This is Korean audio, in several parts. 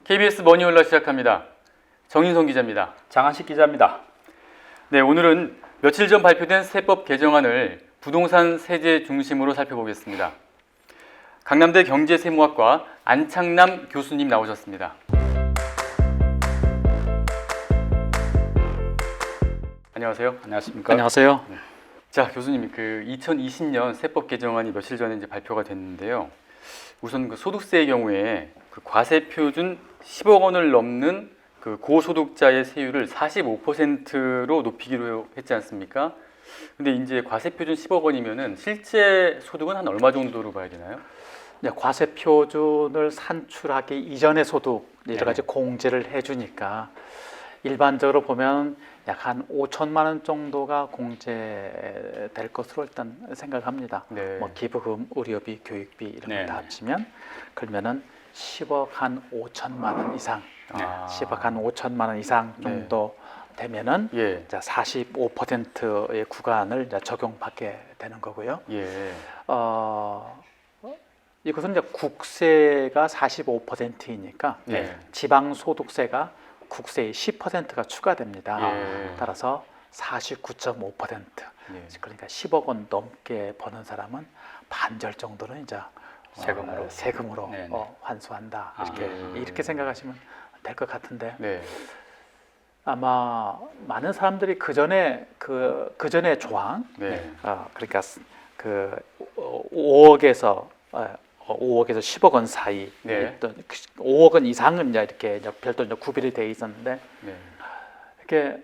KBS 머니올라 시작합니다. 정인성 기자입니다. 장한식 기자입니다. 네, 오늘은 며칠 전 발표된 세법 개정안을 부동산 세제 중심으로 살펴보겠습니다. 강남대 경제세무학과 안창남 교수님 나오셨습니다. 안녕하세요. 안녕하십니까? 안녕하세요. 자, 교수님, 2020년 세법 개정안이 며칠 전에 이제 발표가 됐는데요. 우선 소득세의 경우에 과세 표준 10억 원을 넘는 고소득자의 세율을 45%로 높이기로 했지 않습니까? 근데 이제 과세 표준 10억 원이면은 실제 소득은 한 얼마 정도로 봐야 되나요? 과세 표준을 산출하기 이전의 소득 여러 가지 공제를 해주니까 일반적으로 보면 약 한 5천만 원 정도가 공제될 것으로 일단 생각합니다. 네. 뭐 기부금, 의료비, 교육비 이런 네. 거 다 합치면 그러면은 10억 한 5천만 원 이상, 네. 10억 한 5천만 원 이상 정도 되면은 예. 45%의 구간을 이제 적용받게 되는 거고요. 예. 이것은 이제 국세가 45%이니까 네. 지방소득세가 국세의 10%가 추가됩니다. 예. 따라서 49.5%. 예. 그러니까 10억 원 넘게 버는 사람은 반절 정도는 이제 세금으로 네네. 환수한다. 예. 이렇게 생각하시면 될 것 같은데 네. 아마 많은 사람들이 그 전에 조항, 네. 그러니까 5억에서 10억 원 사이, 네. 또 5억 원 이상은 이제 별도로 구별이 돼 있었는데 네. 이렇게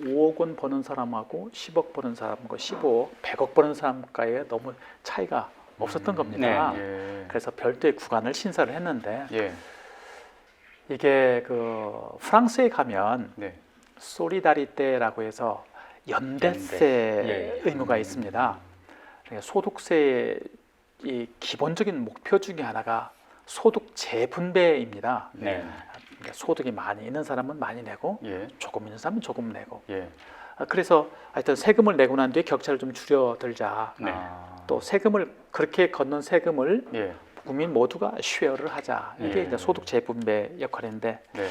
5억 원 버는 사람하고 10억 버는 사람하고 15억, 100억 버는 사람과의 너무 차이가 없었던 겁니다. 예. 그래서 별도의 구간을 신설을 했는데 예. 이게 프랑스에 가면 네. 소리다리테라고 해서 연대세 예. 의무가 있습니다. 그러니까 소득세의 이 기본적인 목표 중에 하나가 소득 재분배입니다. 네. 그러니까 소득이 많이 있는 사람은 많이 내고 예. 조금 있는 사람은 조금 내고. 예. 그래서 하여튼 세금을 내고 난 뒤에 격차를 좀 줄여들자. 네. 또 세금을 그렇게 걷는 세금을 예. 국민 모두가 쉐어를 하자. 이게 예. 이제 소득 재분배 역할인데. 네.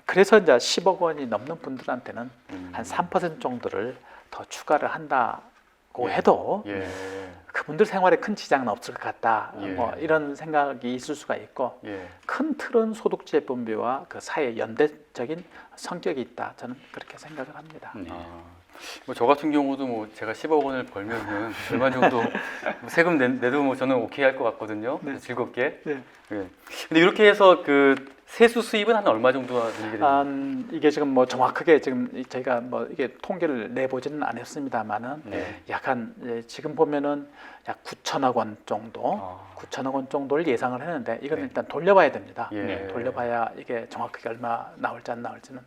그래서 이제 10억 원이 넘는 분들한테는 음. 한 3% 정도를 더 추가를 한다고 예. 해도 예. 그분들 생활에 큰 지장은 없을 것 같다. 예. 뭐 이런 생각이 있을 수가 있고 예. 큰 틀은 소득세 분배와 그 사이에 연대적인 성격이 있다. 저는 그렇게 생각을 합니다. 네. 저 같은 경우도 제가 10억 원을 벌면은 얼마 정도 세금 내도 저는 오케이 할 것 같거든요. 네. 즐겁게. 네. 예. 근데 이렇게 해서 세수 수입은 한 얼마 정도가 늘게 됩니까? 이게 지금 정확하게 지금 저희가 이게 통계를 내보지는 않았습니다만은 네. 약간 지금 보면은 약 9천억 원 정도, 9천억 원 정도를 예상을 했는데 이건 네. 일단 돌려봐야 됩니다. 예. 돌려봐야 이게 정확하게 얼마 나올지 안 나올지는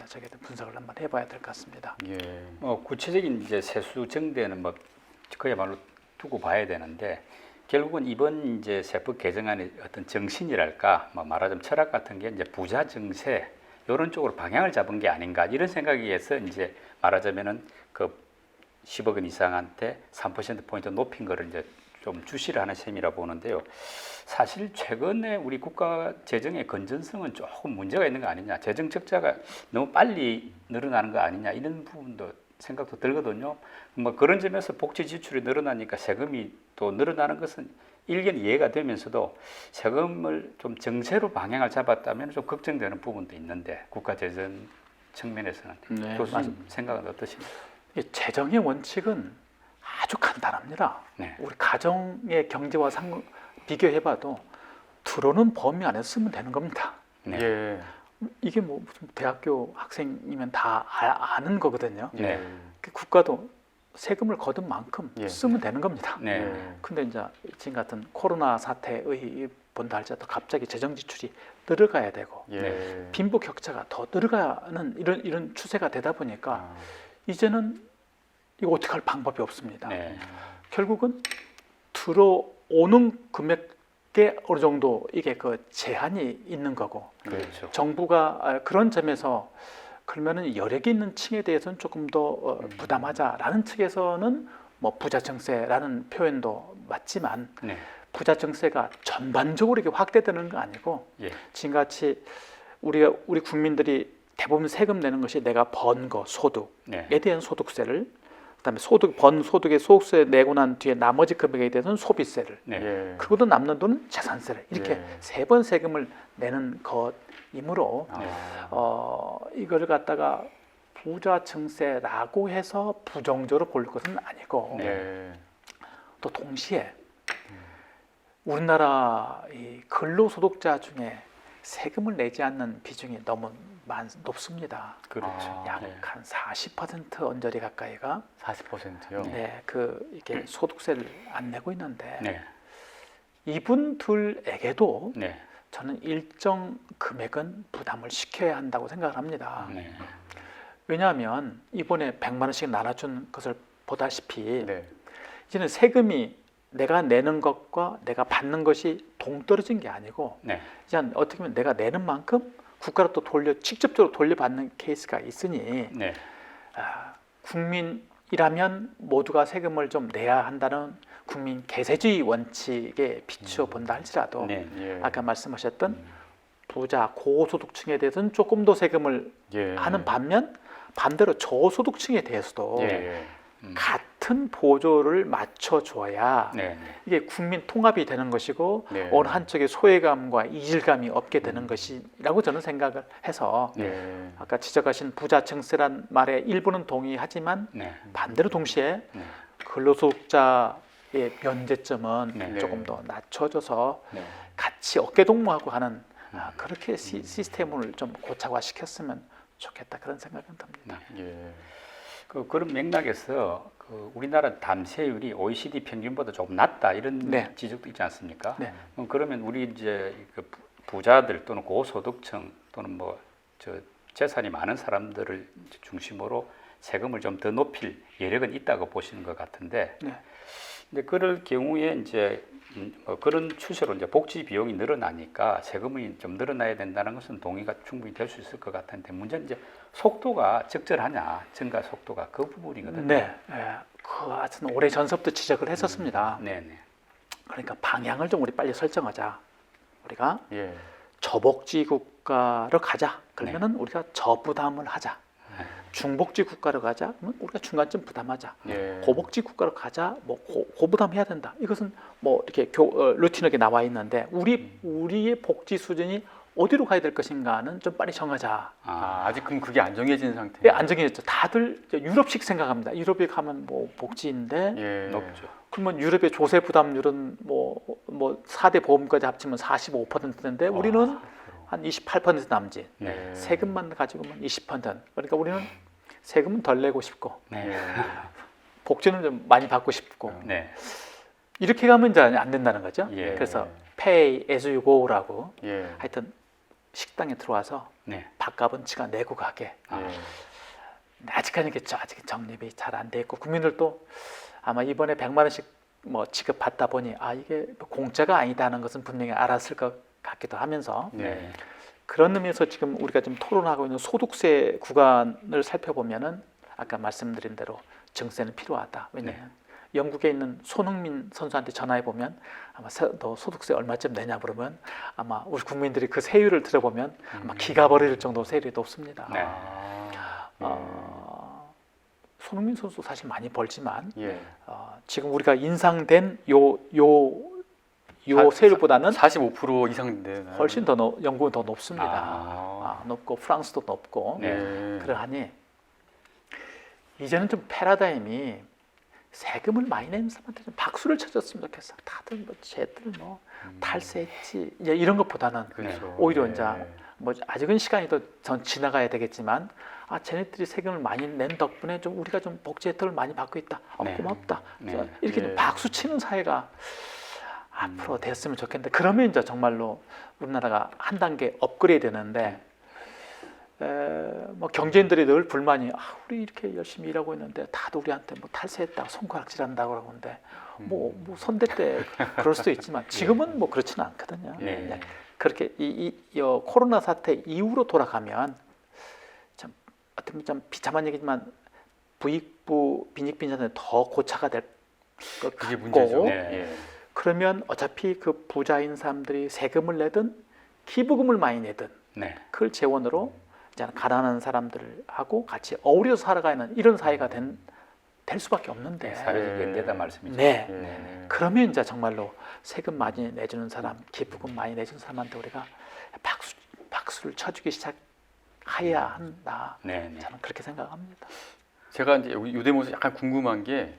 저희가 분석을 한번 해봐야 될 것 같습니다. 예. 구체적인 이제 세수 정대는 그야말로 두고 봐야 되는데 결국은 이번 이제 세법 개정안의 어떤 정신이랄까 말하자면 철학 같은 게 이제 부자 증세 이런 쪽으로 방향을 잡은 게 아닌가 이런 생각에 의해서 이제 말하자면은 10억 원 이상한테 3% 포인트 높인 거를 이제 좀 주시를 하는 셈이라 보는데요. 사실 최근에 우리 국가 재정의 건전성은 조금 문제가 있는 거 아니냐, 재정 적자가 너무 빨리 늘어나는 거 아니냐 이런 부분도 생각도 들거든요. 그런 점에서 복지 지출이 늘어나니까 세금이 또 늘어나는 것은 일견 이해가 되면서도 세금을 좀 정세로 방향을 잡았다면 좀 걱정되는 부분도 있는데 국가 재정 측면에서는 네, 교수님 생각은 어떠십니까? 재정의 원칙은 아주 간단합니다. 네. 우리 가정의 경제와 비교해봐도 들어오는 범위 안에서 쓰면 되는 겁니다. 네. 예. 이게 무슨 대학교 학생이면 다 아는 거거든요. 네. 국가도 세금을 거둔 만큼 예. 쓰면 되는 겁니다. 네. 예. 근데 이제 지금 같은 코로나 사태의 본다 할지라도 갑자기 재정 지출이 늘어가야 되고 예. 빈부 격차가 더 늘어가는 이런 추세가 되다 보니까 아. 이제는 이거 어떻게 할 방법이 없습니다. 네. 결국은 들어오는 금액에 어느 정도 이게 제한이 있는 거고 그렇죠. 정부가 그런 점에서 그러면은 여력이 있는 층에 대해서는 조금 더 부담하자라는 측에서는 부자 증세라는 표현도 맞지만 네. 부자 증세가 전반적으로 이렇게 확대되는 거 아니고 예. 지금같이 우리 국민들이 대부분 세금 내는 것이 내가 번 거 소득에 네. 대한 소득세를, 그다음에 번 소득의 소득세 내고 난 뒤에 나머지 금액에 대해서는 소비세를, 네. 예. 그러고도 남는 돈은 재산세를 이렇게 예. 세 번 세금을 내는 것이므로 아. 이걸 갖다가 부자 증세라고 해서 부정적으로 볼 것은 아니고 네. 또 동시에 우리나라 이 근로소득자 중에 세금을 내지 않는 비중이 너무 높습니다. 그렇죠. 아, 약 네. 한 40% 언저리 가까이가 40%요. 네, 이게 소득세를 안 내고 있는데 네. 이분들에게도 네. 저는 일정 금액은 부담을 시켜야 한다고 생각을 합니다. 네. 왜냐하면 이번에 100만 원씩 나눠준 것을 보다시피 네. 이제는 세금이 내가 내는 것과 내가 받는 것이 동떨어진 게 아니고 네. 이제 어떻게 보면 내가 내는 만큼 국가로 또 직접적으로 돌려받는 케이스가 있으니 네. 국민이라면 모두가 세금을 좀 내야 한다는 국민 계세주의 원칙에 비추어 본다 할지라도 네. 예. 아까 말씀하셨던 부자 고소득층에 대해서는 조금 더 세금을 예. 하는 반면 반대로 저소득층에 대해서도 예. 같은 보조를 맞춰줘야 네. 이게 국민 통합이 되는 것이고 네. 어느 한쪽에 소외감과 이질감이 없게 되는 것이라고 저는 생각을 해서 네. 아까 지적하신 부자 증세란 말에 일부는 동의하지만 네. 반대로 동시에 네. 근로소득자의 면제점은 네. 조금 더 낮춰줘서 네. 같이 어깨동무하고 하는 그렇게 시스템을 좀 고착화시켰으면 좋겠다 그런 생각은 듭니다. 예. 그런 맥락에서 우리나라 담세율이 OECD 평균보다 조금 낮다 이런 네. 지적도 있지 않습니까? 네. 그러면 우리 이제 부자들 또는 고소득층 또는 재산이 많은 사람들을 중심으로 세금을 좀 더 높일 여력은 있다고 보시는 것 같은데, 네. 근데 그럴 경우에 이제 그런 추세로 이제 복지 비용이 늘어나니까 세금이 좀 늘어나야 된다는 것은 동의가 충분히 될 수 있을 것 같은데 문제는 이제 속도가 적절하냐 증가 속도가 그 부분이거든요. 네, 하여튼 오래 전서부터 지적을 했었습니다. 네네. 그러니까 방향을 좀 우리 빨리 설정하자. 우리가 예. 저복지 국가로 가자. 그러면은 우리가 저부담을 하자. 중복지 국가로 가자. 그러면 우리가 중간쯤 부담하자. 예. 고복지 국가로 가자. 뭐 고부담해야 된다. 이것은 뭐 이렇게 루틴하게 나와 있는데 우리의 복지 수준이 어디로 가야 될 것인가는 좀 빨리 정하자. 아직 그럼 그게 안 정해진 상태. 예, 안 정해졌죠. 다들 유럽식 생각합니다. 유럽에 가면 뭐 복지인데 예. 높죠. 그러면 유럽의 조세 부담률은 뭐 4대 보험까지 합치면 45%인데 우리는 한 28% 남짓. 네. 세금만 가지고는 20%. 그러니까 우리는 세금은 덜 내고 싶고 네. 예. 복지는 좀 많이 받고 싶고 네. 이렇게 가면 이제 안 된다는 거죠. 예. 그래서 pay as you go라고 예. 하여튼 식당에 들어와서 네. 밥값은 지가 내고 가게. 예. 아직까지 아직 정립이 잘 안 돼 있고 국민들도 아마 이번에 100만 원씩 뭐 지급 받다 보니 이게 공짜가 아니다는 것은 분명히 알았을 것 같기도 하면서 네. 그런 의미에서 지금 우리가 지금 토론하고 있는 소득세 구간을 살펴보면은 아까 말씀드린 대로 증세는 필요하다. 왜냐하면 영국에 있는 손흥민 선수한테 전화해 보면 아마 너 소득세 얼마쯤 내냐 물으면 아마 우리 국민들이 그 세율을 들어보면 아마 기가 버릴 정도 세율이 높습니다. 네. 손흥민 선수 사실 많이 벌지만 예. 지금 우리가 인상된 요 세율보다는 45% 이상 되나요? 훨씬 더 영국은 더 높습니다. 높고 프랑스도 높고 네. 그러하니 이제는 좀 패러다임이 세금을 많이 내는 사람한테 좀 박수를 쳐줬으면 좋겠어. 다들 쟤들 탈세했지 이제 이런 것보다는 그렇죠. 오히려 예. 이제 뭐 아직은 시간이 더 지나가야 되겠지만 쟤네들이 세금을 많이 낸 덕분에 좀 우리가 좀 복지 혜택을 많이 받고 있다. 네. 고맙다. 네. 이렇게 좀 네. 박수 치는 사회가 앞으로 됐으면 좋겠는데 그러면 이제 정말로 우리나라가 한 단계 업그레이드 되는데 뭐 경제인들이 늘 불만이 우리 이렇게 열심히 일하고 있는데 다들 우리한테 뭐 탈세했다고 손가락질한다고 그러는데 뭐 손대 때 그럴 수도 있지만 지금은 뭐 그렇지는 않거든요. 네. 그렇게 이 코로나 사태 이후로 돌아가면 참 어떻게 보면 좀 비참한 얘기지만 부익부 빈익빈전에 더 고차가 될 것 그게 같고 문제죠. 네. 예. 그러면 어차피 그 부자인 사람들이 세금을 내든 기부금을 많이 내든 네. 그걸 재원으로 이제 가난한 사람들하고 같이 어우러져 살아가는 이런 사회가 될 수밖에 없는데. 사회적 연대다 말씀이죠. 네. 예. 네. 그러면 이제 정말로 세금 많이 내주는 사람, 기부금 많이 내주는 사람한테 우리가 박수를 쳐주기 시작해야 한다. 네. 네. 저는 그렇게 생각합니다. 제가 이제 이 대목에서 약간 궁금한 게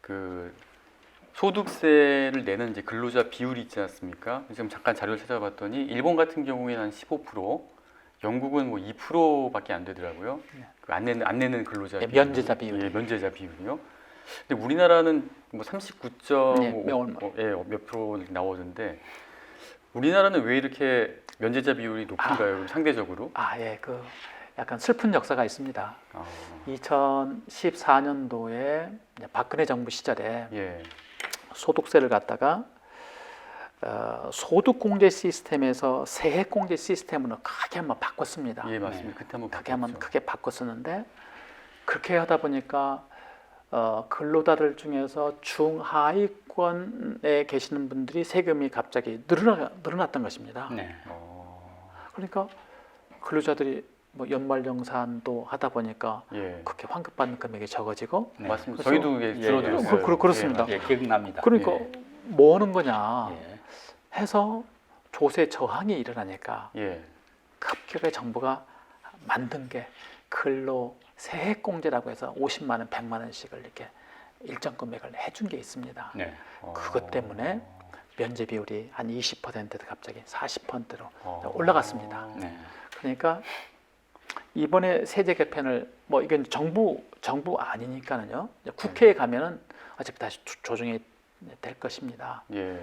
그 소득세를 내는 이제 근로자 비율이 있지 않습니까? 지금 잠깐 자료를 찾아봤더니 일본 같은 경우에는 한 15%, 영국은 뭐 2%밖에 안 되더라고요. 네. 그 안 내는 근로자 예, 비율이. 면제자 비율이. 예, 면제자 비율이요. 근데 우리나라는 뭐 39점 네, 몇 프로 나오던데 우리나라는 왜 이렇게 면제자 비율이 높은가요? 상대적으로? 예, 그 약간 슬픈 역사가 있습니다. 아, 2014년도에 박근혜 정부 시절에 예. 소득세를 갖다가 소득공제 시스템에서 세액공제 시스템으로 크게 한번 바꿨습니다. 예, 맞습니다. 그때 한번 크게 한번 바꿨죠. 크게 바꿨었는데 그렇게 하다 보니까 근로자들 중에서 중하위권에 계시는 분들이 세금이 갑자기 늘어났던 것입니다. 네. 그러니까 근로자들이 뭐 연말정산도 하다 보니까 예. 그렇게 환급받는 금액이 적어지고 네. 맞습니다. 그래서- 저희도 이게 예, 줄어들었어요. 그렇습니다. 예, 기억납니다. 그러니까 예. 뭐 하는 거냐 예. 해서 조세 저항이 일어나니까 예. 급격하게 정부가 만든 게 근로 세액공제라고 해서 50만 원, 100만 원씩을 이렇게 일정 금액을 해준 게 있습니다. 네. 그것 때문에 면제 비율이 한 20%도 갑자기 40%로 어. 올라갔습니다. 네. 그러니까 이번에 세제 개편을 뭐 이건 정부 아니니까는요. 국회에 가면은 어차피 다시 조정이 될 것입니다. 예.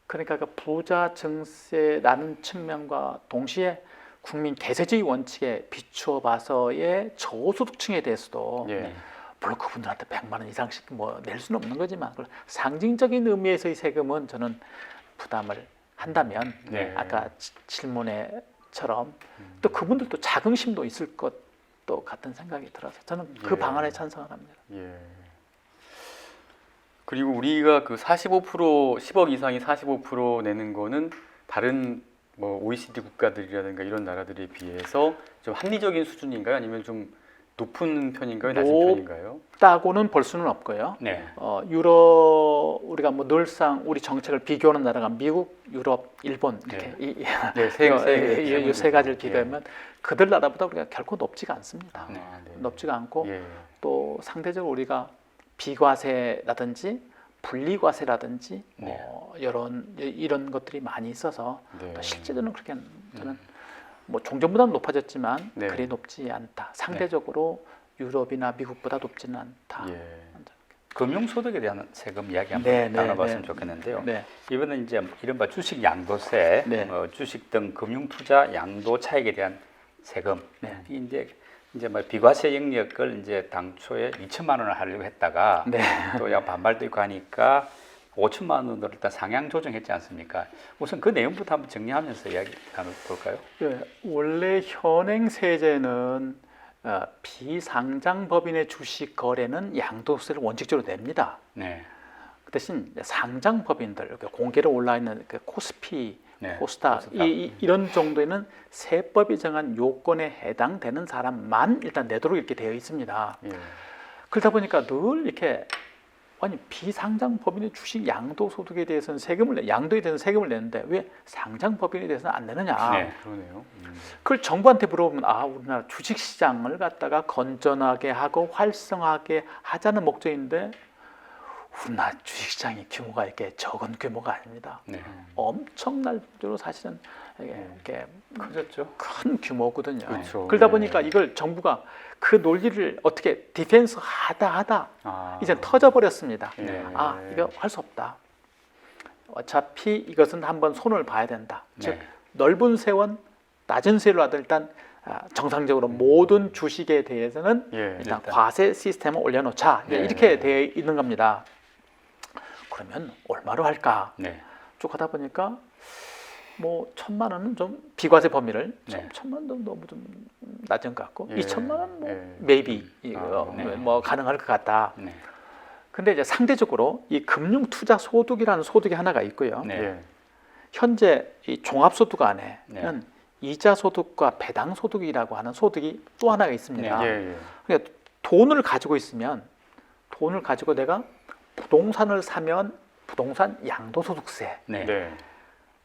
그러니까 그 부자 증세라는 측면과 동시에 국민 계세주의 원칙에 비추어 봐서의 저소득층에 대해서도 예. 네. 물론 그분들한테 100만 원 이상씩 뭐 낼 수는 없는 거지만 상징적인 의미에서의 세금은 저는 부담을 한다면 네. 아까 질문에처럼 또 그분들도 자긍심도 있을 것도 같은 생각이 들어서 저는 그 예. 방안에 찬성을 합니다. 예. 그리고 우리가 그 45% 10억 이상이 45% 내는 거는 다른 뭐 OECD 국가들이라든가 이런 나라들에 비해서 좀 합리적인 수준인가요? 아니면 좀 높은 편인가요? 낮은 편인가요? 높다고는 볼 수는 없고요. 네. 유럽 우리가 뭐 늘상 우리 정책을 비교하는 나라가 미국, 유럽, 일본 이렇게 네, 이 세 가지를 예. 비교하면 그들 나라보다 우리가 결코 높지가 않습니다. 네. 높지가 않고 예. 또 상대적으로 우리가 비과세라든지 분리과세라든지 뭐 이런 것들이 많이 있어서 네. 또 실제로는 그렇게 저는 뭐 종전보다는 높아졌지만 네. 그리 높지 않다. 상대적으로 유럽이나 미국보다 높지는 않다. 예. 금융소득에 대한 세금 이야기 한번 네, 네, 나눠봤으면 네. 좋겠는데요. 네. 이번에 이제 이른바 주식 양도세, 네. 주식 등 금융 투자 양도 차익에 대한 세금. 네. 이제 뭐 비과세 영역을 이제 당초에 2천만 원을 하려고 했다가 네. 또 약 반발도 있고 하니까 5천만 원으로 일단 상향 조정했지 않습니까? 우선 그 내용부터 한번 정리하면서 이야기 나눠볼까요? 예, 원래 현행 세제는 비상장 법인의 주식 거래는 양도세를 원칙적으로 냅니다. 네. 그 대신 상장 법인들 이렇게 공개로 올라 있는 그 코스피, 네, 코스닥 코스닥. 이런 정도에는 세법이 정한 요건에 해당되는 사람만 일단 내도록 이렇게 되어 있습니다. 예. 그러다 보니까 늘 이렇게 비상장 법인의 주식 양도소득에 대해서는 양도에 대해서는 세금을 내는데 왜 상장 법인에 대해서는 안 내느냐? 네. 그러네요. 그걸 정부한테 물어보면 우리나라 주식 시장을 갖다가 건전하게 하고 활성화하게 하자는 목적인데 우리나라 주식 시장의 규모가 이렇게 적은 규모가 아닙니다. 네. 엄청날 정도로 사실은 이게 커졌죠. 큰 규모거든요. 그렇죠. 그러다 네. 보니까 이걸 정부가 그 논리를 어떻게 디펜스 하다 이제 아. 터져버렸습니다. 네. 이거 할 수 없다. 어차피 이것은 한번 손을 봐야 된다. 즉 네. 넓은 세원, 낮은 세로 하든 일단 정상적으로 모든 주식에 대해서는 예. 일단 일단. 과세 시스템을 올려놓자. 네. 이렇게 되어 있는 겁니다. 그러면 얼마로 할까? 네. 쭉 하다 보니까 뭐 1,000만 원은 좀 비과세 범위를 네. 1,000만 원도 너무 좀 낮은 것 같고 예. 2,000만 원 뭐 예. maybe 네. 뭐 가능할 것 같다. 네. 근데 이제 상대적으로 이 금융투자소득이라는 소득이 하나가 있고요. 네. 예. 현재 이 종합소득 안에는 네. 이자소득과 배당소득이라고 하는 소득이 또 하나가 있습니다. 예. 그러니까 돈을 가지고 있으면 돈을 가지고 내가 부동산을 사면 부동산 양도소득세, 네. 네.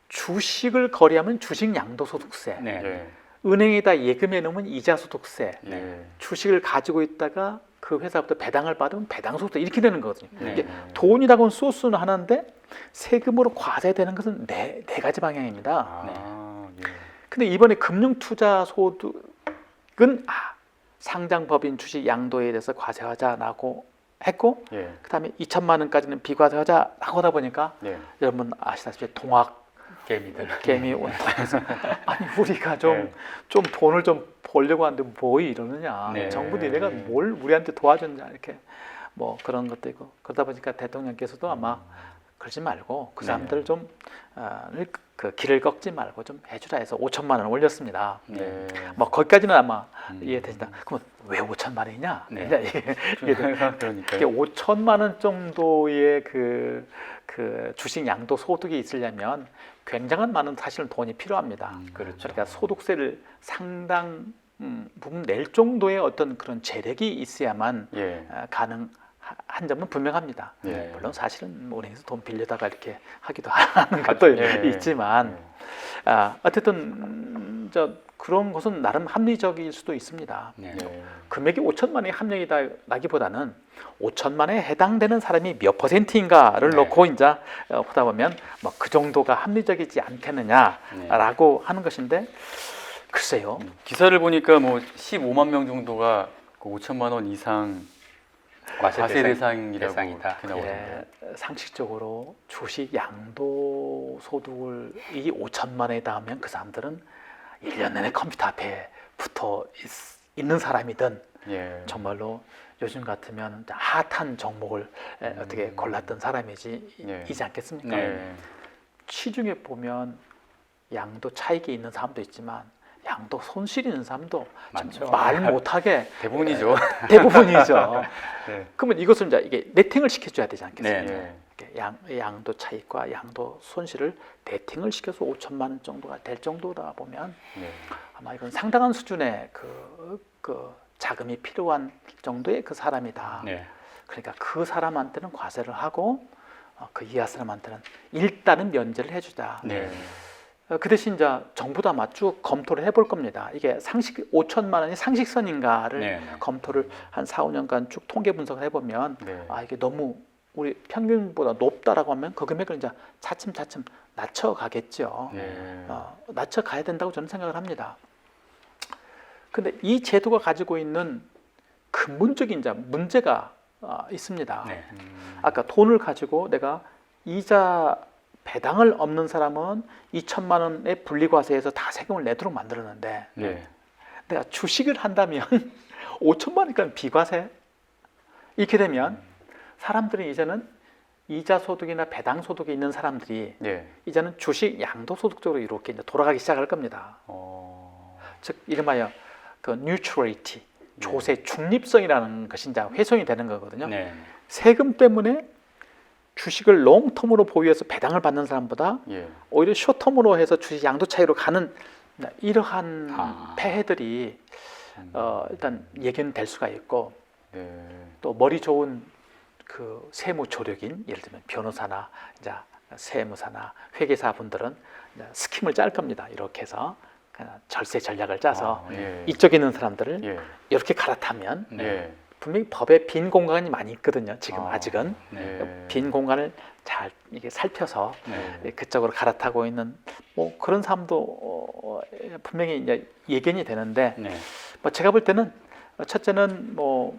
주식을 거래하면 주식 양도소득세, 네. 예. 은행에다 예금해 놓으면 이자소득세, 예. 주식을 가지고 있다가 그 회사부터 배당을 받으면 배당소득세 이렇게 되는 거거든요. 네. 이게 돈이라고는 소스는 하나인데 세금으로 과세되는 것은 네 가지 방향입니다. 아, 예. 근데 이번에 금융투자소득은 상장법인 주식 양도에 대해서 과세하자라고 했고 예. 그다음에 2천만 원까지는 비과세하자라고 하다 보니까 네. 여러분 아시다시피 동학 개미들. 개미 온다면서 아니 우리가 좀 네. 돈을 좀 벌려고 하는데 뭐 이러느냐 네. 정부 니네가 뭘 우리한테 도와줬냐 이렇게 뭐 그런 것도 있고 그러다 보니까 대통령께서도 아마 그러지 말고 그 사람들 좀 그 길을 꺾지 말고 좀 해주라 해서 5천만 원 올렸습니다. 네. 뭐 거기까지는 아마 이해되시다. 그럼 왜 5천만 원이냐? 네. 이게 그러니까요. 5천만 원 정도의 그 주식 양도 소득이 있으려면 굉장한 많은 사실은 돈이 필요합니다. 그렇죠. 그러니까 소득세를 상당 부분 낼 정도의 어떤 그런 재력이 있어야만 예. 가능한 점은 분명합니다. 예. 물론 사실은 은행에서 돈 빌려다가 이렇게 하기도 하는 것도 예. 있지만 어쨌든 그런 것은 나름 합리적일 수도 있습니다. 네. 예. 금액이 5천만 원이 합리적이다기보다는 5천만 원에 해당되는 사람이 몇 퍼센트인가를 네. 놓고 이제 보다 보면 뭐 그 정도가 합리적이지 않겠느냐라고 하는 것인데 글쎄요. 기사를 보니까 뭐 15만 명 정도가 그 5천만 원 이상 과세 대상이라고 대상이다. 그렇게 나오는데. 상식적으로 주식 양도 소득을 이 5천만 원에 닿으면 그 사람들은 1년 내내 컴퓨터 앞에 붙어 있는 사람이든 예. 정말로 요즘 같으면 핫한 종목을 어떻게 골랐던 사람이지 예. 이지 않겠습니까? 네. 시중에 보면 양도 차익이 있는 사람도 있지만 양도 손실이 있는 사람도 많죠. 말 못하게 대부분이죠. 대부분이죠. 네. 그러면 이것을 이제 이게 네팅을 시켜줘야 되지 않겠습니까? 네. 이렇게 양도 차익과 양도 손실을 네팅을 시켜서 5천만 원 정도가 될 정도다 보면 네. 아마 이건 상당한 수준의 그 자금이 필요한 정도의 그 사람이다. 네. 그러니까 그 사람한테는 과세를 하고 그 이하 사람한테는 일단은 면제를 해주자. 네. 그 대신 이제 정부도 아마 쭉 검토를 해볼 겁니다. 이게 5천만 원이 상식선인가를 네. 검토를 한 4, 5년간 쭉 통계 분석을 해보면 네. 이게 너무 우리 평균보다 높다라고 하면 그 금액을 이제 차츰차츰 낮춰가겠죠. 네. 낮춰가야 된다고 저는 생각을 합니다. 근데 이 제도가 가지고 있는 근본적인 이제 문제가 있습니다. 네. 아까 돈을 가지고 내가 이자 배당을 없는 사람은 2천만 원의 분리과세에서 다 세금을 내도록 만들었는데 네. 내가 주식을 한다면 5천만 원이니까 비과세 이렇게 되면 사람들이 이제는 이자 소득이나 배당 소득이 있는 사람들이 네. 이제는 주식 양도 소득 쪽으로 이렇게 이제 돌아가기 시작할 겁니다. 즉 이름하여 그 뉴트럴리티 조세 중립성이라는 것이 이제 훼손이 되는 거거든요. 네. 세금 때문에 주식을 롱텀으로 보유해서 배당을 받는 사람보다 예. 오히려 숏텀으로 해서 주식 양도 차이로 가는 이러한 아. 폐해들이 일단 예견될 수가 있고 네. 또 머리 좋은 그 세무 조력인 예를 들면 변호사나 이제 세무사나 회계사 분들은 이제 스킴을 짤 겁니다. 이렇게 해서 그냥 절세 전략을 짜서 예. 이쪽에 있는 사람들을 예. 이렇게 갈아타면 예. 분명히 법에 빈 공간이 많이 있거든요. 지금 아직은 네. 빈 공간을 잘 이게 살펴서 네. 그쪽으로 갈아타고 있는 뭐 그런 사람도 분명히 이제 예견이 되는데 네. 뭐 제가 볼 때는 첫째는 뭐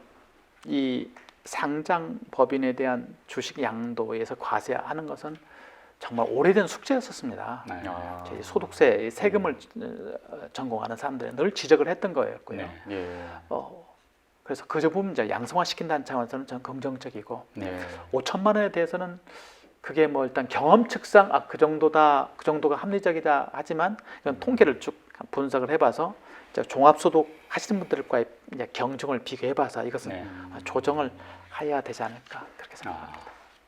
이 상장 법인에 대한 주식 양도에서 과세하는 것은 정말 오래된 숙제였었습니다. 네. 저희 소득세 세금을 전공하는 사람들은 늘 지적을 했던 거였고요. 네. 예. 그래서 그저 보면 이제 양성화시킨다는 차원에서는 저는 긍정적이고 네. 5천만 원에 대해서는 그게 뭐 일단 경험 측상 그 정도가 합리적이다 하지만 이건 통계를 쭉 분석을 해봐서 이제 종합소득 하시는 분들과의 이제 경중을 비교해봐서 이것은 네. 조정을 해야 되지 않을까 그렇게 생각합니다.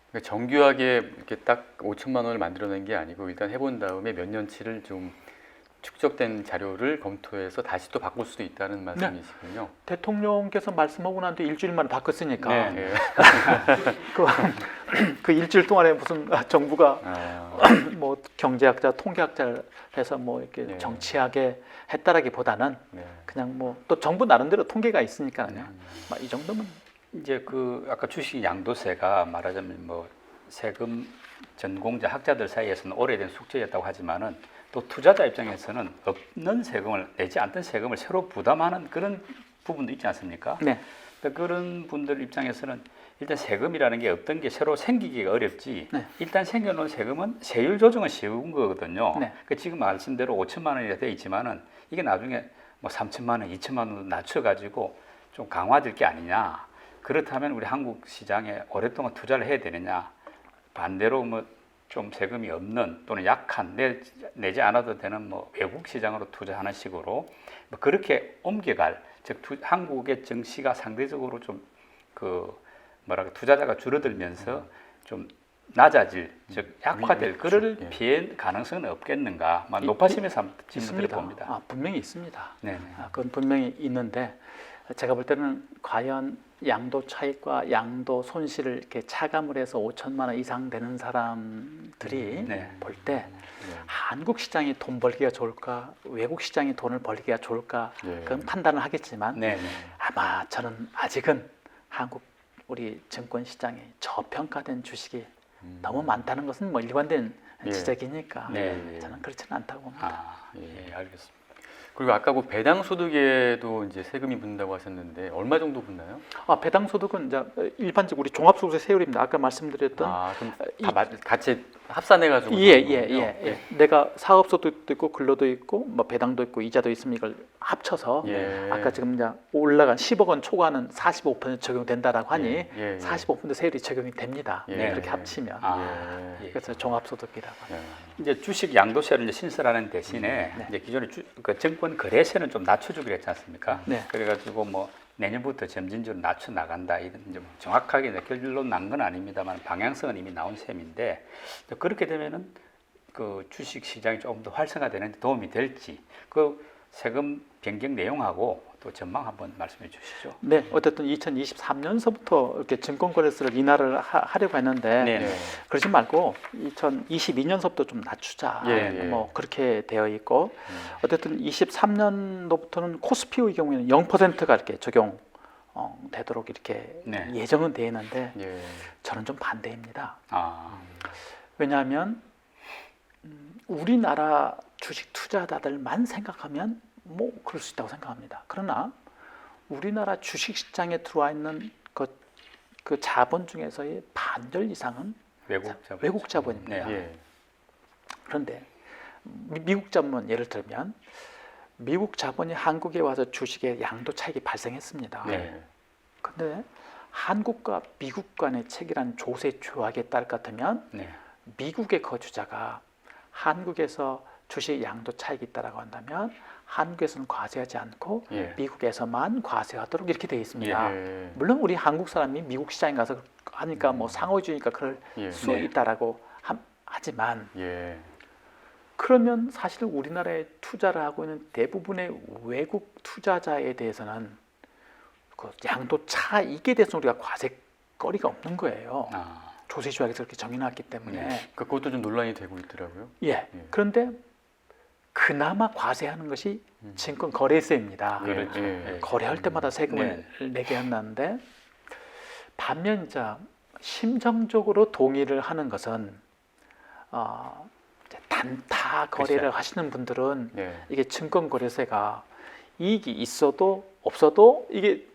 그러니까 정교하게 이렇게 딱 5천만 원을 만들어낸 게 아니고 일단 해본 다음에 몇 년치를 좀 축적된 자료를 검토해서 다시 또 바꿀 수도 있다는 말씀이시군요. 대통령께서 말씀하고 난 뒤 일주일 만에 바꿨으니까 네. 네. 그 일주일 동안에 무슨 정부가 아, 뭐 경제학자, 통계학자를 해서 뭐 이렇게 네. 정치하게 했다라기보다는 네. 그냥 뭐 또 정부 나름대로 통계가 있으니까요. 이 정도면 이제 그 아까 주식 양도세가 말하자면 뭐 세금 전공자 학자들 사이에서는 오래된 숙제였다고 하지만은 또 투자자 입장에서는 없는 세금을 내지 않던 세금을 새로 부담하는 그런 부분도 있지 않습니까? 네. 그러니까 그런 분들 입장에서는 일단 세금이라는 게 없던 게 새로 생기기가 어렵지. 네. 일단 생겨놓은 세금은 세율 조정은 쉬운 거거든요. 네. 그러니까 지금 말씀대로 5천만 원이 돼 있지만은 이게 나중에 뭐 3천만 원, 2천만 원으로 낮춰가지고 좀 강화될 게 아니냐. 그렇다면 우리 한국 시장에 오랫동안 투자를 해야 되느냐. 반대로 뭐 좀 세금이 없는 또는 약한 내지 않아도 되는 뭐 외국 시장으로 투자하는 식으로 뭐 그렇게 옮겨갈 즉 한국의 증시가 상대적으로 좀 그 뭐랄까 투자자가 줄어들면서 좀 낮아질 즉 약화될 그를 예. 피할 가능성은 없겠는가? 높아지면서 한번 질문을 있습니다. 봅니다. 분명히 있습니다. 네. 그건 분명히 있는데 제가 볼 때는 과연 양도 차익과 양도 손실을 이렇게 차감을 해서 5천만 원 이상 되는 사람들이 네. 볼 때 한국 시장이 돈 벌기가 좋을까, 외국 시장이 돈을 벌기가 좋을까 예. 그건 판단을 하겠지만 네. 아마 저는 아직은 한국 우리 증권 시장에 저평가된 주식이 너무 많다는 것은 뭐 일관된 예. 지적이니까 네. 저는 그렇지는 않다고 봅니다. 아, 예, 알겠습니다. 그리고 아까 그 배당 소득에도 이제 세금이 붙는다고 하셨는데 얼마 정도 붙나요? 배당 소득은 이제 일반적 우리 종합소득세 세율입니다. 아까 말씀드렸던 아, 그럼 다 같이 합산해 가지고 내가 사업소득도 있고 근로도 있고 뭐 배당도 있고 이자도 있으면 이걸 합쳐서 예. 아까 지금 이제 올라간 10억 원 초과는 45% 적용된다라고 하니 예. 45% 세율이 적용이 됩니다. 예. 그렇게 합치면 아, 예. 그래서 종합소득이라고 합니다. 이제 주식 양도세를 이제 신설하는 대신에 네. 이제 기존의 그 증권 거래세는 좀 낮춰주기로 했지 않습니까? 네. 그래가지고 뭐 내년부터 점진적으로 낮춰 나간다 이런 이제 뭐 정확하게 이제 결론 난 건 아닙니다만 방향성은 이미 나온 셈인데 그렇게 되면은 그 주식 시장이 조금 더 활성화되는 데 도움이 될지 그 세금 변경 내용하고 또 전망 한번 말씀해 주시죠. 네, 어쨌든 2023년서부터 이렇게 증권거래세를 인하를 하려고 했는데 네. 그러지 말고 2022년서부터 좀 낮추자. 뭐 그렇게 되어 있고 어쨌든 23년도부터는 코스피의 경우에는 0%가 이렇게 적용 되도록 이렇게 네. 예정은 되어 있는데 예. 저는 좀 반대입니다. 아, 왜냐하면 우리나라 주식 투자자들만 생각하면 뭐 그럴 수 있다고 생각합니다. 그러나 우리나라 주식시장에 들어와 있는 그 자본 중에서의 반절 이상은 외국 자본입니다. 네. 예. 그런데 미국 자본 예를 들면 미국 자본이 한국에 와서 주식의 양도 차익이 발생했습니다. 네. 근데 한국과 미국 간의 체결한 조세 조약에 따를 것 같으면 네. 미국의 거주자가 한국에서 주식 양도 차익이 있다라고 한다면 한국에서는 과세하지 않고 예. 미국에서만 과세하도록 이렇게 되어 있습니다. 예. 물론 우리 한국 사람이 미국 시장에 가서 하니까 뭐 상호주의니까 그럴 예. 수 있다라고 하지만 예. 그러면 사실 우리나라에 투자를 하고 있는 대부분의 외국 투자자에 대해서는 그 양도 차익에 대해서 우리가 과세거리가 없는 거예요. 아, 조세 조약에서 그렇게 정해놨기 때문에. 그것도 좀 논란이 되고 있더라고요. 예. 그런데 그나마 과세하는 것이 증권 거래세입니다. 그렇죠. 예. 거래할 때마다 세금을 내게 한다는데 반면 이제 심정적으로 동의를 하는 것은 이제 단타 거래를 그렇죠. 하시는 분들은 네. 이게 증권 거래세가 이익이 있어도 없어도 이게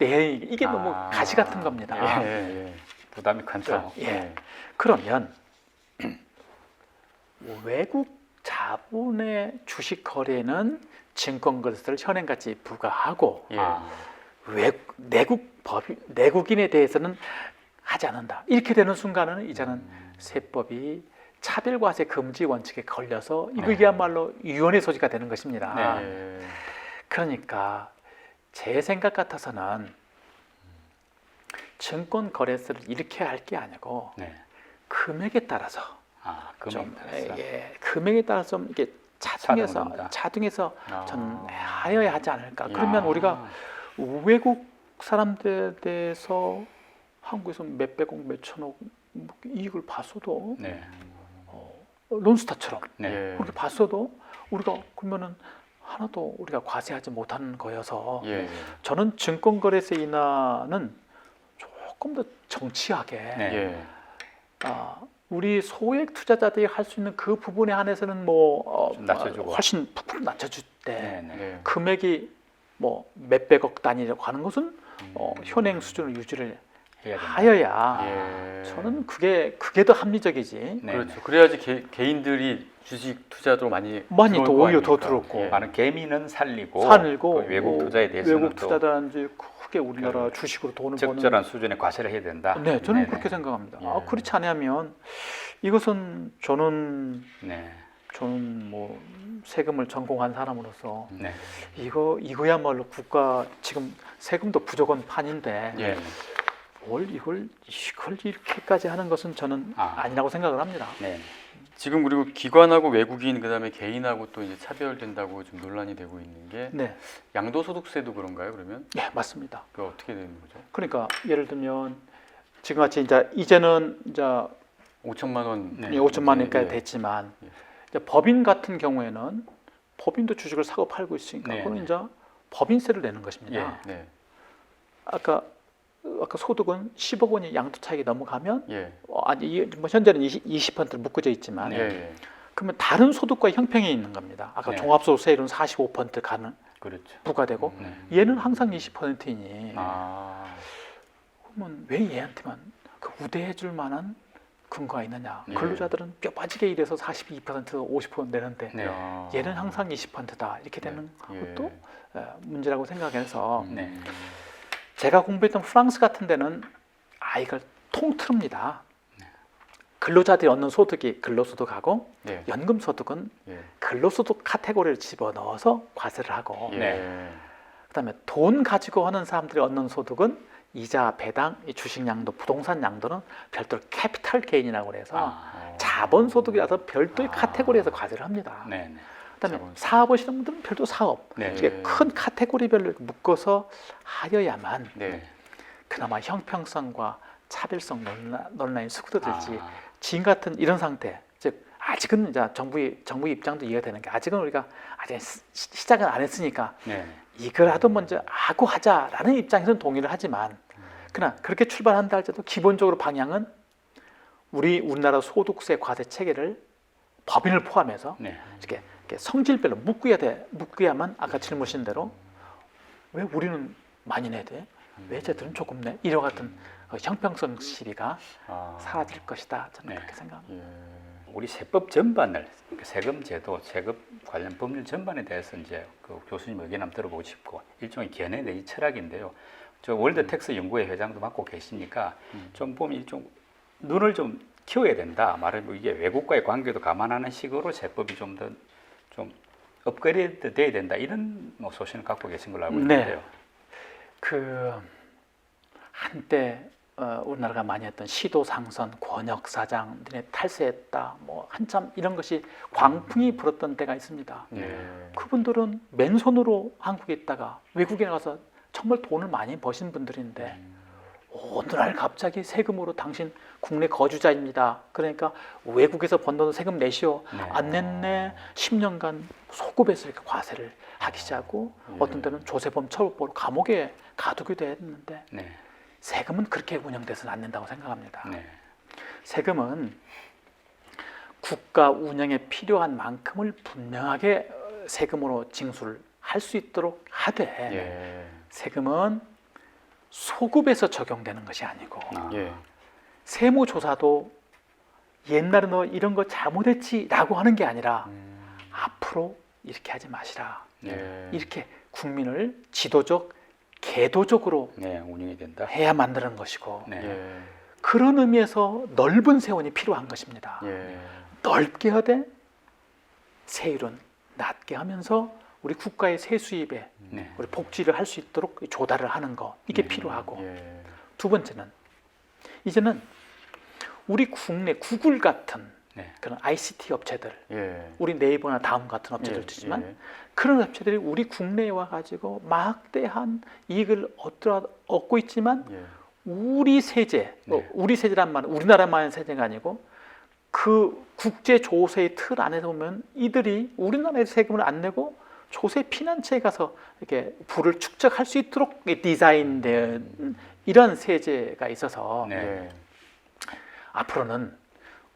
너무 가시 같은 겁니다. 예. 부담이 크죠. 예. 그러면 외국 자본의 주식 거래는 증권 거래세를 현행같이 부과하고 예. 내국인에 대해서는 하지 않는다. 이렇게 되는 순간은 이제는 세법이 차별과세 금지 원칙에 걸려서 이거야말로 위헌의 소지가 되는 것입니다. 네. 그러니까 제 생각 같아서는 증권 거래소를 이렇게 할 게 아니고 네. 금액에 따라서 금액 따라서. 금액에 따라서 좀 이렇게 차등된다. 차등해서 아. 저는 하여야 하지 않을까. 예. 그러면 우리가 외국 사람들에 대해서 한국에서 몇백억, 몇천억 이익을 봤어도 네. 론스타처럼 네. 예. 그렇게 봤어도 우리가 그러면은 하나도 우리가 과세하지 못하는 거여서 예. 저는 증권거래세 인하는 조금 더 정치하게 네. 예. 우리 소액 투자자들이 할 수 있는 그 부분에 한해서는 뭐 좀 낮춰주고. 훨씬 푹푹 낮춰줄 때 네. 네. 네. 금액이 뭐 몇백억 단위로 가는 것은 현행 수준을 유지를 해야 된다. 하여야 예. 저는 그게 더 합리적이지. 네. 그렇죠. 그래야지 개인들이 주식 투자도 많이 많이 들어올 더 거 오히려 더 아닙니까? 들었고. 예. 많은 개미는 살리고 살고 그 외국 투자에 대해서는 외국 또 투자자들한테 크게 우리나라 그 주식으로 돈을 버는. 적절한 수준의 과세를 해야 된다. 네, 저는 네네. 그렇게 생각합니다. 예. 그렇지 않으면 이것은 저는 네. 뭐 세금을 전공한 사람으로서 네. 이거야말로 국가 지금 세금도 부족한 판인데 예. 이걸 이렇게까지 하는 것은 저는 아니라고 생각을 합니다. 네. 지금 그리고 기관하고 외국인 그다음에 개인하고 또 이제 차별된다고 좀 논란이 되고 있는 게 네, 양도소득세도 그런가요? 그러면 네 맞습니다. 그 어떻게 되는 거죠? 그러니까 예를 들면 지금 같이 이제는 5천만 원. 네. 5천만 원까지 예. 됐지만 예. 이제 법인 같은 경우에는 법인도 주식을 사고 팔고 있으니까 네, 그건 네. 이제 법인세를 내는 것입니다. 네. 아까 소득은 10억 원이 양도 차익이 넘어가면 예. 뭐 현재는 20%를 묶어져 있지만 네. 예. 그러면 다른 소득과 형평이 있는 겁니다. 아까 네. 종합소득세율은 45% 가는 그렇죠. 부과되고 네. 얘는 항상 20%이니 아. 그러면 왜 얘한테만 우대해 줄 만한 근거가 있느냐? 예. 근로자들은 뼈 빠지게 일해서 42% 50% 내는데 네. 야. 얘는 항상 20%다 이렇게 되는 예. 것도 문제라고 생각해서 네. 제가 공부했던 프랑스 같은 데는 이걸 통틀입니다. 근로자들이 얻는 소득이 근로소득하고 예. 연금소득은 예. 근로소득 카테고리를 집어넣어서 과세를 하고 예. 네. 그다음에 돈 가지고 하는 사람들이 얻는 소득은 이자, 배당, 이 주식 양도, 부동산 양도는 별도로 캐피탈 게인이라고 그래서 자본소득이라서 별도의 카테고리에서 과세를 합니다. 네. 네. 그다음에 자본소득. 사업하시는 분들은 별도 사업. 네. 이렇게 큰 카테고리별로 묶어서 하여야만 네. 그나마 형평성과 차별성 논란이 수그러들지. 아. 지금 같은 이런 상태, 즉 아직은 이제 정부 입장도 이해가 되는 게 아직은 우리가 아직 시작은 안 했으니까 네. 이거라도 먼저 하고 하자라는 입장에서는 동의를 하지만 그러나 그렇게 출발한다 할지라도 기본적으로 방향은 우리나라 소득세 과세 체계를 법인을 포함해서 네. 이렇게 성질별로 묶어야만 아까 질문하신 대로 왜 우리는 많이 내야 돼? 왜 쟤들은 조금 내? 이와 같은 형평성 시비가 사라질 것이다. 저는 네. 그렇게 생각합니다. 예. 우리 세법 전반을 세금 제도, 세금 관련 법률 전반에 대해서 이제 그 교수님 의견 한번 들어보고 싶고 일종의 견해 내지 철학인데요. 저 월드 텍스 연구회 회장도 맡고 계시니까 좀 보면 일종 눈을 좀 키워야 된다. 말하면 이게 외국과의 관계도 감안하는 식으로 세법이 좀 더 좀 업그레이드 돼야 된다. 이런 뭐 소신을 갖고 계신 걸로 알고 네. 있는데요. 한때 우리나라가 많이 했던 시도상선, 권역사장들이 탈세했다, 뭐 한참 이런 것이 광풍이 불었던 때가 있습니다. 예. 그분들은 맨손으로 한국에 있다가 외국에 나가서 정말 돈을 많이 버신 분들인데 어느 날 갑자기 세금으로 당신 국내 거주자입니다. 그러니까 외국에서 번 돈 세금 내시오. 네. 안 냈네. 10년간 소급해서 이렇게 과세를 하기 시작하고 어떤 때는 조세범 처벌로 감옥에 가두기도 했는데 네. 세금은 그렇게 운영돼서는 안 된다고 생각합니다. 네. 세금은 국가 운영에 필요한 만큼을 분명하게 세금으로 징수를 할 수 있도록 하되 예. 세금은 소급해서 적용되는 것이 아니고 예. 세무조사도 옛날에 너 이런 거 잘못했지라고 하는 게 아니라 앞으로 이렇게 하지 마시라. 예. 이렇게 국민을 지도적, 계도적으로 네, 운영이 된다. 해야 만드는 것이고 네. 예. 그런 의미에서 넓은 세원이 필요한 것입니다. 예. 넓게 하되 세율은 낮게 하면서 우리 국가의 세수입에 네. 우리 복지를 할 수 있도록 조달을 하는 거 이게 필요하고 예. 두 번째는 이제는 우리 국내 구글 같은 네. 그런 ICT 업체들 예. 우리 네이버나 다음 같은 업체들이지만 그런 업체들이 우리 국내에 와가지고 막대한 이익을 얻고 있지만 예. 우리 세제, 네. 우리 세제란 말은 우리나라만의 세제가 아니고 그 국제 조세의 틀 안에서 보면 이들이 우리나라에 세금을 안 내고 조세 피난처에 가서 이렇게 부를 축적할 수 있도록 디자인된 이런 세제가 있어서 네. 예. 앞으로는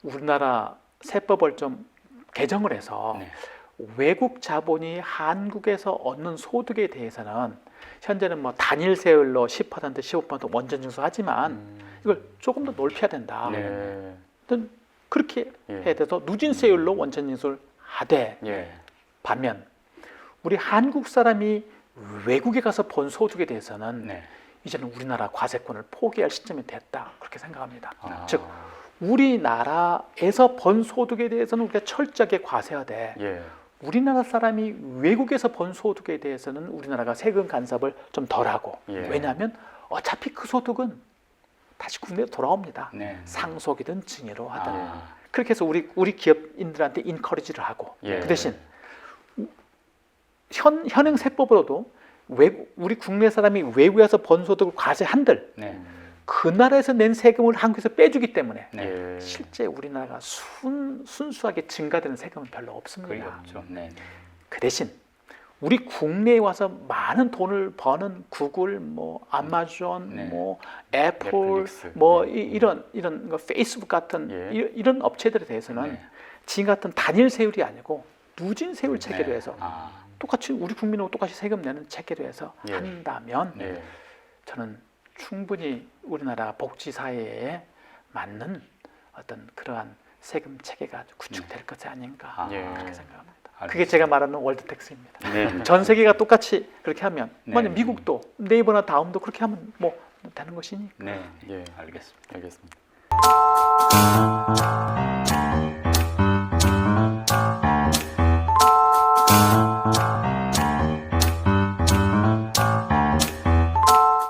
우리나라 세법을 좀 개정을 해서 네. 외국 자본이 한국에서 얻는 소득에 대해서는 현재는 뭐 단일 세율로 10%, 15% 원전 징수하지만 이걸 조금 더 넓혀야 된다. 예. 어떤 그렇게 예. 해야 돼서 누진 세율로 원전 징수를 하되 예. 반면 우리 한국 사람이 외국에 가서 번 소득에 대해서는 네. 이제는 우리나라 과세권을 포기할 시점이 됐다 그렇게 생각합니다. 아. 즉 우리나라에서 번 소득에 대해서는 우리가 철저하게 과세하되 예. 우리나라 사람이 외국에서 번 소득에 대해서는 우리나라가 세금 간섭을 좀 덜하고 예. 왜냐하면 어차피 그 소득은 다시 국내로 돌아옵니다. 네. 상속이든 증여로 하든 아. 그렇게 해서 우리 기업인들한테 인커리지를 하고 예. 그 대신 현행 세법으로도 우리 국내 사람이 외국에서 번 소득을 과세한들 네. 그 나라에서 낸 세금을 한국에서 빼주기 때문에 네. 예. 실제 우리나라가 순수하게 증가되는 세금은 별로 거의 없습니다. 없죠. 네. 그 대신 우리 국내에 와서 많은 돈을 버는 구글, 뭐 아마존, 네. 뭐 애플, 넷플릭스. 뭐 예. 이런 거 페이스북 같은 예. 이런 업체들에 대해서는 네. 지금 같은 단일 세율이 아니고 누진 세율 체계로 네. 해서 아. 똑같이 우리 국민하고 똑같이 세금 내는 체계로 해서 예. 한다면 예. 저는 충분히 우리나라 복지 사회에 맞는 어떤 그러한 세금 체계가 구축될 것이 아닌가 아. 예. 그렇게 생각합니다. 알겠습니다. 그게 제가 말하는 월드택스입니다. 네. 전 세계가 똑같이 그렇게 하면 네. 만약 미국도 네이버나 다음도 그렇게 하면 뭐 되는 것이니 네. 예. 알겠습니다. 알겠습니다.